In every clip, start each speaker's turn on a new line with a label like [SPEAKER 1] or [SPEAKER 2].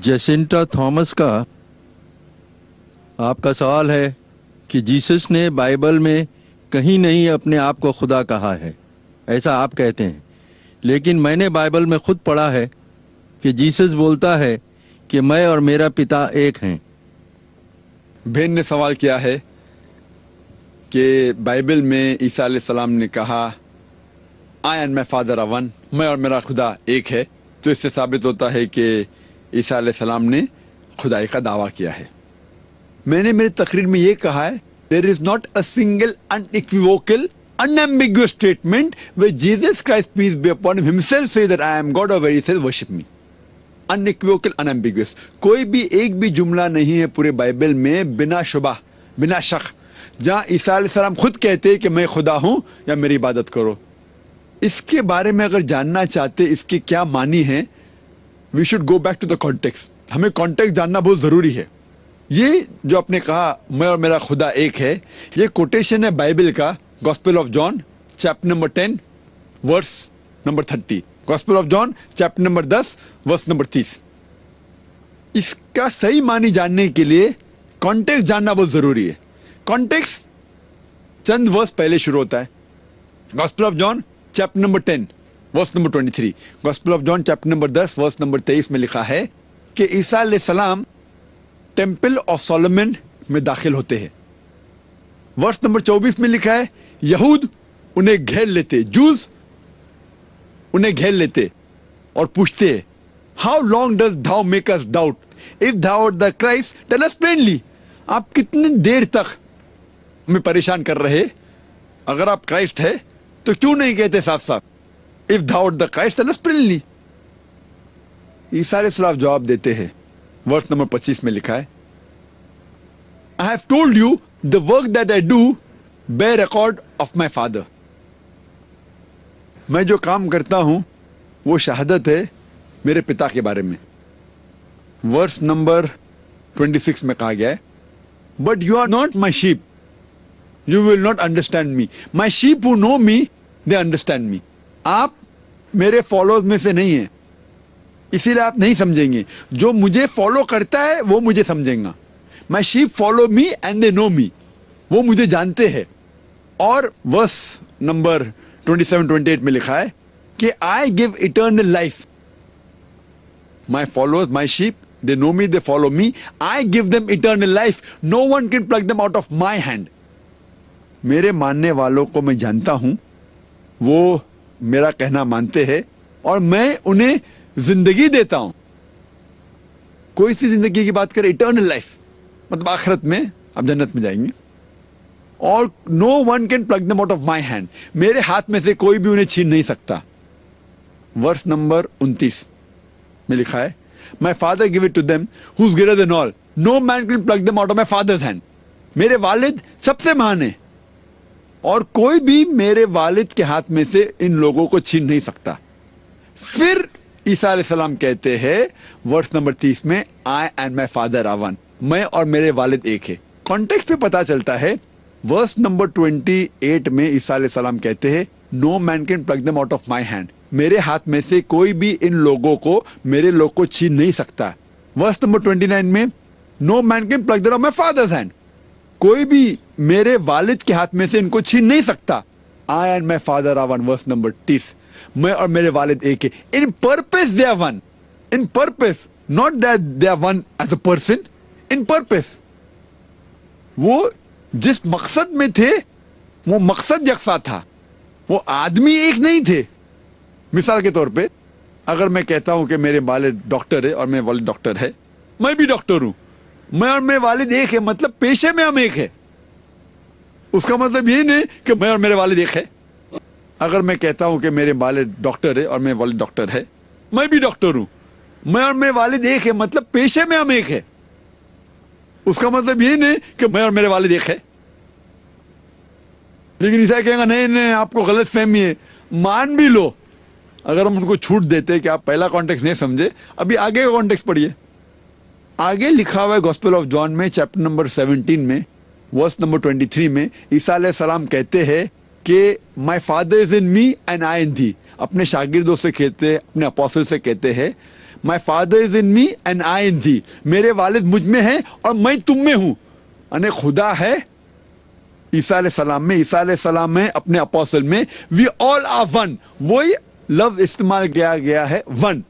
[SPEAKER 1] Jacinta Thomas का आपका सवाल है कि जीसस ने बाइबल में कहीं नहीं अपने आप को खुदा कहा है, ऐसा आप कहते हैं, लेकिन मैंने बाइबल में खुद पढ़ा है कि जीसस बोलता है कि मैं और मेरा पिता एक हैं।
[SPEAKER 2] बहन ने सवाल किया है कि बाइबल में ईसा अलैहिस्सलाम ने कहा I and my father are one, मैं और मेरा खुदा एक है, तो इससे साबित होता है कि ईसा अलैहिस्सलाम ने खुदाई का दावा किया है। मैंने मेरी तकरीर में ये कहा है there is not a single unequivocal unambiguous statement where Jesus Christ peace be upon him himself say that I am God or where he says worship me. Unequivocal, unambiguous. कोई भी एक भी जुमला नहीं है पूरे बाइबल में बिना शुबा बिना शक जहाँ ईसा अलैहिस्सलाम खुद कहते हैं कि मैं खुदा हूँ या मेरी इबादत करो। इसके बारे में अगर जानना चाहते इसके क्या मानी है, we should go back to the context. हमें कॉन्टेक्स्ट जानना बहुत जरूरी है। ये जो आपने कहा मैं और मेरा खुदा एक है, ये कोटेशन है बाइबल का, Gospel of John, chapter number 10, verse number 30. Gospel of John, chapter number 10, verse number 30. इसका सही मानी जानने के लिए कॉन्टेक्स्ट जानना बहुत जरूरी है। कॉन्टेक्स्ट चंद वर्स पहले शुरू होता है। Gospel of John, chapter number 10, verse number 23. Gospel of John, chapter number 10, verse number 23 में लिखा है कि ईसा अलैहिस्सलाम टेम्पल ऑफ सोलोमन में दाखिल होते हैं। वर्स नंबर 24 में लिखा है यहूद उन्हें घेर लेते, जूस उन्हें घेर लेते और पूछते how long does thou make us doubt? If thou art the Christ, tell us plainly. आप कितनी देर तक हमें परेशान कर रहे? अगर आप क्राइस्ट है तो क्यों नहीं कहते साफ साफ If thou art the Christ, tell us plainly. ईसा अलैहिस्सलाम जवाब देते हैं, वर्स नंबर 25 में लिखा है I have told you the work that I do bear record of my father. मैं जो काम करता हूं वो शहादत है मेरे पिता के बारे में। वर्स नंबर 26 में कहा गया है but you are not my sheep, you will not understand me, my sheep who know me they understand me. आप मेरे फॉलोअर्स में से नहीं है, इसीलिए आप नहीं समझेंगे। जो मुझे फॉलो करता है वो मुझे समझेगा। My sheep follow me and they know me. वो मुझे जानते हैं। और वर्स नंबर 27-28 में लिखा है कि I give eternal life. My followers, my sheep, they know me, they follow me. I give them eternal life. No one can pluck them out of my hand. मेरे मानने वालों को मैं जानता हूं, वो मेरा कहना मानते हैं और मैं उन्हें जिंदगी देता हूं। कोई सी जिंदगी की बात करें, इटर्नल लाइफ, मतलब आखिरत में आप जन्नत में जाएंगे। और no one can pluck them out of my hand, मेरे हाथ में से कोई भी उन्हें छीन नहीं सकता। वर्स नंबर 29 में लिखा है my father give it to them who is greater than all, no man can pluck them out of my father's hand. मेरे वालिद सबसे महान है और कोई भी मेरे वालिद के हाथ में से इन लोगों को छीन नहीं सकता। फिर ईसा अलैहिस्सलाम कहते हैं वर्स नंबर 30 में I and my father are one, मैं और मेरे वालिद एक है। कॉन्टेक्स्ट पे पता चलता है वर्स नंबर 28 में ईसा अलैहिस्सलाम कहते हैं no man can pluck them out of my hand, मेरे हाथ में से कोई भी इन लोगों को, मेरे लोग को छीन नहीं सकता। वर्स नंबर 29 में no man can pluck them out my father's hand, कोई भी मेरे वालिद के हाथ में से इनको छीन नहीं सकता। I and my father are one, verse number 30, मैं और मेरे वालिद एक है। In purpose they are one, in purpose, not that they are one as a person, in purpose. वो जिस मकसद में थे वो मकसद यकसा था, वो आदमी एक नहीं थे। मिसाल के तौर पे अगर मैं कहता हूं कि मेरे वालिद डॉक्टर है और मेरे वालिद डॉक्टर है, मैं भी डॉक्टर हूं, मैं और मेरे वालिद एक है, मतलब पेशे में हम एक है। उसका मतलब ये नहीं कि मैं और मेरे वालिद एक है। अगर मैं कहता हूं कि मेरे वालिद डॉक्टर है और मेरे वालिद डॉक्टर है, मैं भी डॉक्टर हूं, मैं और मेरे वालिद एक है, मतलब पेशे में हम एक है। उसका मतलब ये नहीं कि मैं और मेरे वालिद एक है। लेकिन ईसा कहेगा नहीं नहीं आपको गलत फहमी है, मान भी लो। अगर हम उनको छूट देते कि आप पहला कॉन्टेक्स्ट नहीं समझे, अभी आगे का कॉन्टेक्स्ट पढ़िए। आगे लिखा हुआ है गॉस्पेल ऑफ जॉन में चैप्टर नंबर 17 में वर्स नंबर 23 में ईसा अलैहिस्सलाम कहते हैं कि my father is in me and I in thee. अपने शागिर्दों से कहते हैं, अपने अपोस्टल से कहते हैं my father is in me and I in thee, मेरे वालिद मुझ में हैं और मैं तुम में हूं। यानी खुदा है ईसा अलैहिस्सलाम में, ईसा अलैहिस्सलाम में, अपने अपोस्टल में, वी ऑल आर वन। वही लफ्ज इस्तेमाल किया गया है, वन।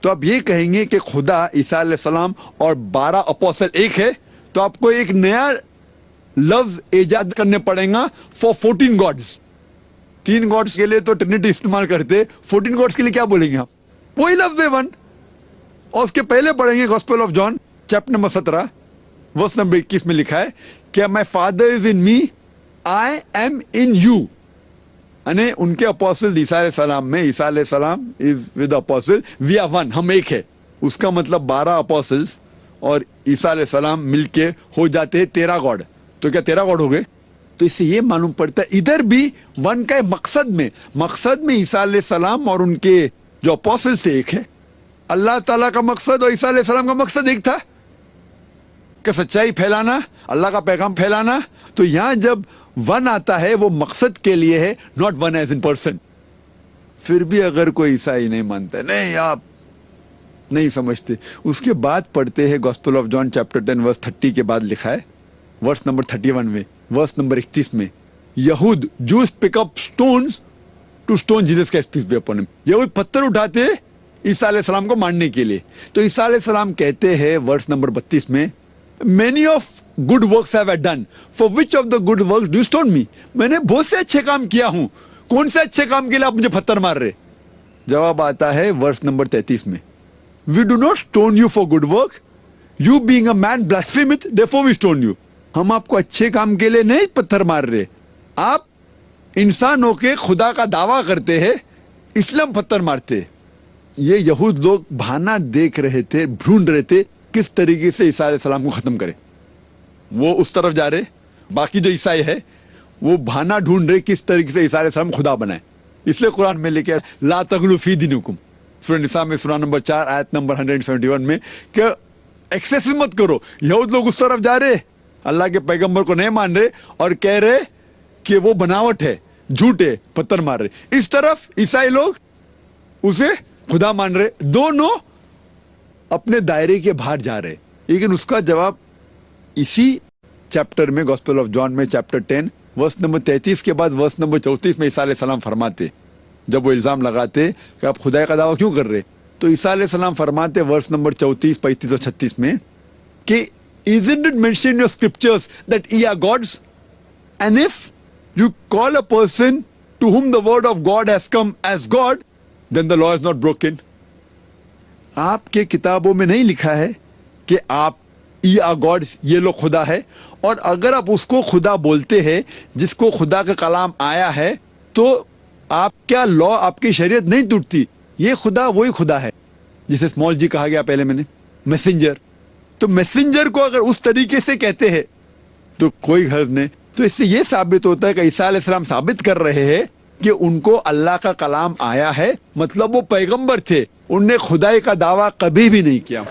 [SPEAKER 2] तो आप ये कहेंगे कि खुदा, ईसा अलैहिस्सलाम और 12 अपोस्टल एक है, तो आपको एक नया लफ्ज इजाद करने पड़ेगा फॉर 14 गॉड्स। 3 गॉड्स के लिए तो ट्रिनिटी इस्तेमाल करते, 14 गॉड्स के लिए क्या बोलेंगे आप? वही लफ्ज है, वन। और उसके पहले पढ़ेंगे gospel of John chapter number 17 verse number 21 में लिखा है कि my father is in me, I am in you. यानी उनके अपोस्टल ईसा अलैहिस्सलाम में, ईसा अलैहिस्सलाम is with apostle, we are one, हम एक है। उसका मतलब 12 अपोस्टल्स और ईसा अलैहिस्सलाम मिलके हो जाते हैं 13 गॉड। तो क्या 13 गॉड हो गए? तो इससे ये मालूम पड़ता है इधर भी वन का मकसद में ईसा अलैहिस्सलाम और उनके जो अपोस्टल्स थे एक है। अल्लाह ताला का मकसद और ईसा अलैहिस्सलाम का मकसद एक था कि सच्चाई फैलाना, अल्लाह का पैगाम फैलाना। तो यहां जब वन आता है वो मकसद के लिए है, not one as in person. फिर भी अगर कोई ईसाई नहीं मानता है, नहीं आप नहीं समझते, उसके बाद पढ़ते हैं gospel of John chapter 10 verse 30 के बाद लिखा है वर्स नंबर 31 में, वर्स नंबर 31 में, यहूद Jews pick up stones to stone Jesus का स्पीच बी अपॉन हिम। यहूद पत्थर उठाते ईसा अलैहिस्सलाम को मारने के लिए। तो ईसा अलैहिस्सलाम कहते हैं वर्स नंबर 32 में, many of good works have I done, for which of the good works do you stone me? मैंने बहुत से अच्छे काम किया हूं, कौन से अच्छे काम के लिए आप मुझे पत्थर मार रहे? जवाब आता है वर्स नंबर 33 में, we do not stone you for good work, you being a man blasphemeth therefore we stone you. हम आपको अच्छे काम के लिए नहीं पत्थर मार रहे, आप इंसान होके खुदा का दावा करते हैं इसलिए हम पत्थर मारते। ये यहूद लोग बहाना देख रहे थे, ढूंढ रहे थे किस तरीके से ईसा अलैहिस्सलाम को खत्म करे। वो उस तरफ जा रहे, बाकी जो ईसाई है वो बहाना ढूंढ रहे किस तरीके से ईसा अलैहिस्सलाम खुदा बनाए। इसलिए कुरान में लिखे ला तगलू फी दीनिकुम, सूरह निसा में सूरह नंबर 4 आयत नंबर 171 में, कि एक्सेस मत करो। यहूद लोग उस तरफ जा रहे, अल्लाह के पैगंबर को नहीं मान रहे और कह रहे कि वो बनावट है, झूठ है, पत्थर मार रहे। इस तरफ ईसाई लोग उसे खुदा मान रहे, दोनों अपने दायरे के बाहर जा रहे। लेकिन उसका जवाब इसी चैप्टर में गॉस्पेल ऑफ जॉन में चैप्टर 10 वर्स नंबर 33 के बाद वर्स नंबर 34 में ईसा अलैहिस्सलाम फरमाते, जब वो इल्जाम लगाते कि आप खुदा का दावा क्यों कर रहे, तो ईसा अलैहिस्सलाम फरमाते वर्स नंबर 34, 35 और 36 में कि isn't it mentioned in your scriptures that ye are gods? And if you call a person to whom the word of God has come as God, then the law is not broken. आपके किताबों में नहीं लिखा है कि आप ये are God, ये लोग खुदा है, और अगर आप उसको खुदा बोलते हैं जिसको खुदा का कलाम आया है, तो आप क्या लॉ, आपकी शरीयत नहीं टूटती। ये खुदा वही खुदा है जिसे स्मॉल जी कहा गया पहले मैंने, मैसेंजर। तो मैसेंजर को अगर उस तरीके से कहते हैं तो कोई हर्ज नहीं। तो इससे ये साबित होता है कि ईसा अलैहिस्सलाम साबित कर रहे हैं कि उनको अल्लाह का कलाम आया है, मतलब वो पैगंबर थे, उनने खुदाई का दावा कभी भी नहीं किया।